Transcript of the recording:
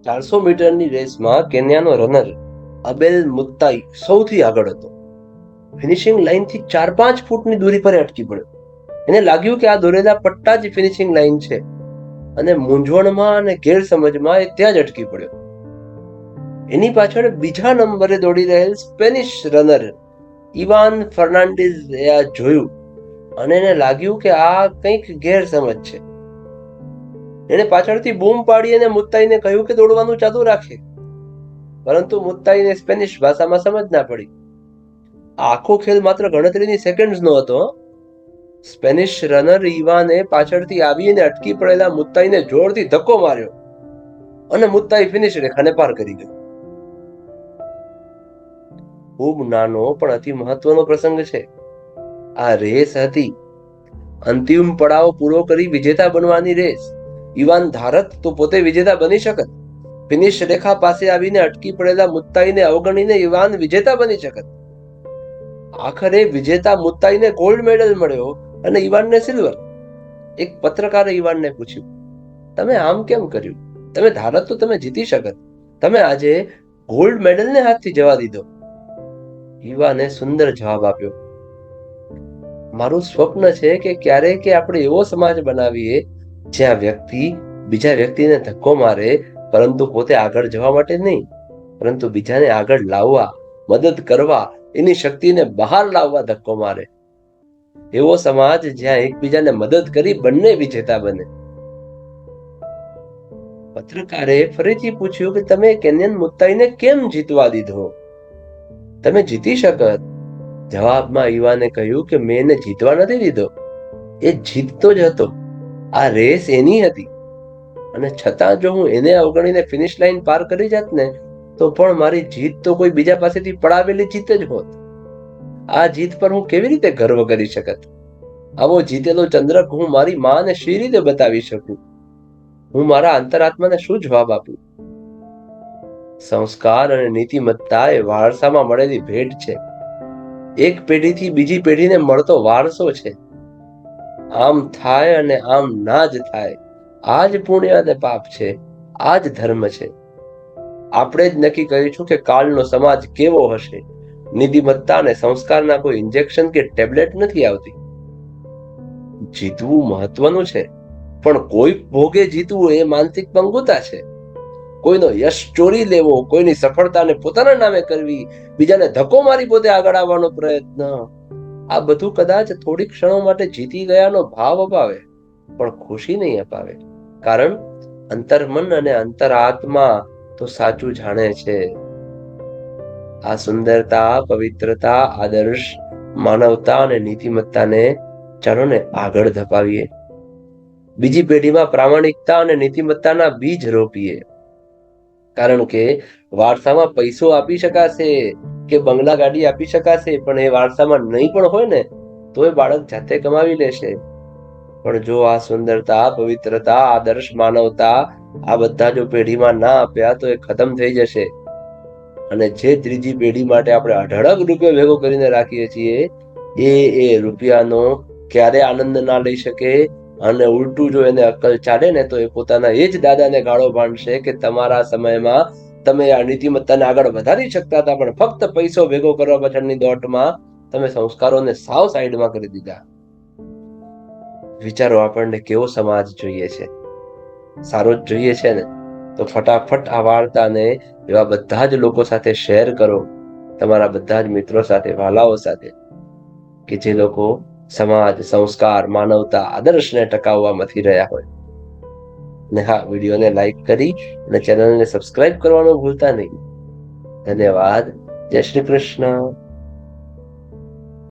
400 મીટરની રેસમાં કેન્યાનો રનર અબેલ મુત્તાઈ સૌથી આગળ હતો. ફિનિશિંગ લાઈનથી 4-5 ફૂટની દૂરી પર અટકી પડ્યો. એને લાગ્યું કે આ દોરેલા પટ્ટા જ ફિનિશિંગ લાઈન છે, અને મૂંઝવણમાં અને ગેરસમજમાં એ ત્યાં જ અટકી પડ્યો. એની પાછળ બીજા નંબરે દોડી રહેલ સ્પેનિશ રનર ઇવાન ફર્નાન્ડિઝે આ જોયું અને એને લાગ્યું કે આ કંઈક ગેરસમજ છે. એને પાછળથી બૂમ પાડી અને મુત્તાઈને કહ્યું કે દોડવાનું ચાલુ રાખે, પરંતુ મુત્તાઈને સ્પેનિશ ભાષામાં સમજ ના પડી. આખો ખેલ માત્ર ગણતરીની સેકન્ડ્સનો હતો. સ્પેનિશ રનર ઇવાને પાછળથી આવીને અટકી પડેલા મુત્તાઈને જોરથી ધક્કો માર્યો અને મુત્તાઈ ફિનિશ રેખાને પાર કરી ગયો. ખૂબ નાનો પણ અતિ મહત્વનો પ્રસંગ છે. આ રેસ હતી અંતિમ પડાવ પૂરો કરી વિજેતા બનવાની રેસ. ઇવાન ધારત તો પોતે વિજેતા બની શકત. ફિનિશ રેખા પાસે આવીને અટકી પડેલા મુત્તાઈને અવગણીને ઇવાન વિજેતા બની શકત. આખરે વિજેતા મુત્તાઈને ગોલ્ડ મેડલ મળ્યો અને ઇવાનને સિલ્વર. એક પત્રકારે ઇવાનને પૂછ્યું, તમે આમ કેમ કર્યું? તમે ધારત તો તમે જીતી શકત, તમે આજે ગોલ્ડ મેડલને હાથથી જવા દીધો. ઇવાને સુંદર જવાબ આપ્યો, મારું સ્વપ્ન છે કે ક્યારેક આપણે એવો સમાજ બનાવીએ જ્યાં વ્યક્તિ બીજા વ્યક્તિને ધક્કો મારે, પરંતુ પોતે આગળ જવા માટે નહીં, પરંતુ બીજાને આગળ લાવવા, મદદ કરવા, એની શક્તિને બહાર લાવવા ધક્કો મારે. એવો સમાજ જ્યાં એકબીજાને મદદ કરી બંને વિજેતા બને. પત્રકારે ફરીથી પૂછ્યું કે તમે કેન્યન મુત્તાઈને કેમ જીતવા દીધો? તમે જીતી શકત. જવાબમાં ઇવાને કહ્યું કે મેં એને જીતવા નથી દીધો, એ જીતતો જ હતો. આ રેસ એની હતી, અને છતાં જો હું એને અવગણીને ફિનિશ લાઈન પાર કરી જાત ને, તો પણ મારી જીત તો કોઈ બીજા પાસેથી પડાવેલી જીત જ હોત. આ જીત પર હું કેવી રીતે ગર્વ કરી શકત? આવો જીતેલો ચંદ્રક હું મારી માને શી રીતે બતાવી શકું? હું મારા અંતરાત્માને શું જવાબ આપું? સંસ્કાર અને નીતિમત્તા એ વારસામાં મળેલી ભેટ છે. એક પેઢીથી બીજી પેઢીને મળતો વારસો છે. આમ થાય અને આમ ના જ થાય, આ જ પુણ્ય અને પાપ છે, આ જ ધર્મ છે. આપણે જ નક્કી કરીશું કે કાલનો સમાજ કેવો હશે. નીતિમત્તા અને સંસ્કારના કોઈ ઇન્જેક્શન કે ટેબ્લેટ નથી આવતી. જીતવું મહત્વનું છે, પણ કોઈ ભોગે જીતવું એ માનસિક પંગુતા છે. કોઈનો યશ ચોરી લેવો, કોઈની સફળતાને પોતાના નામે કરવી, બીજાને ધક્કો મારી પોતે આગળ આવવાનો પ્રયત્ન, આ બધું કદાચ થોડી ક્ષણો માટે જીતી ગયાનો ભાવ અપાવે, પણ ખુશી નહીં અપાવે. કારણ અંતર્મન અને અંતરાત્મા તો સાચું જાણે છે. આ સુંદરતા, પવિત્રતા, આદર્શ, માનવતા અને નીતિમત્તાને ચાલો ને આગળ ધપાવીએ. બીજી પેઢીમાં પ્રામાણિકતા અને નીતિમત્તાના બીજ રોપીએ. કારણ કે વારસામાં પૈસો આપી શકાશે કે બંગલા ગાડી આપી શકાશે, પણ એ વારસામાં નહીં પણ હોય ને, તો એ બાળક જાતે કમાવી લેશે. પણ જો આ સુંદરતા, પવિત્રતા, આદર્શ, માનવતા આ બધા જો પેઢીમાં ના આપ્યા તો એ ખતમ થઈ જશે. અને જે ત્રીજી પેઢી માટે આપણે અઢળક રૂપિયો ભેગો કરીને રાખીએ છીએ, એ રૂપિયાનો ક્યારે આનંદ ના લઈ શકે. અને ઉલટું જો એને અક્કલ ચાલે ને, તો એ પોતાના એ જ દાદાને ગાળો ભાંડશે કે તમારા સમયમાં તમે આ નીતિમત્તાને આગળ વધારી શકતા હતા, પણ ફક્ત પૈસો ભેગો કરવા પાછળની દોટમાં તમે સંસ્કારોને સાવ સાઈડમાં કરી દીધા. વિચારો, આપણને કેવો સમાજ જોઈએ છે? સારો જ જોઈએ છે ને? તો ફટાફટ આ વાર્તાને એવા બધા જ લોકો સાથે શેર કરો, તમારા બધા જ મિત્રો સાથે, વાલાઓ સાથે, કે જે લોકો સમાજ, સંસ્કાર, માનવતા, આદર્શને ટકાવવા મથી રહ્યા હોય. ને હા, વિડીયોને લાઈક કરી અને ચેનલને સબસ્ક્રાઇબ કરવાનું ભૂલતા નહીં. ધન્યવાદ. જય શ્રી કૃષ્ણ.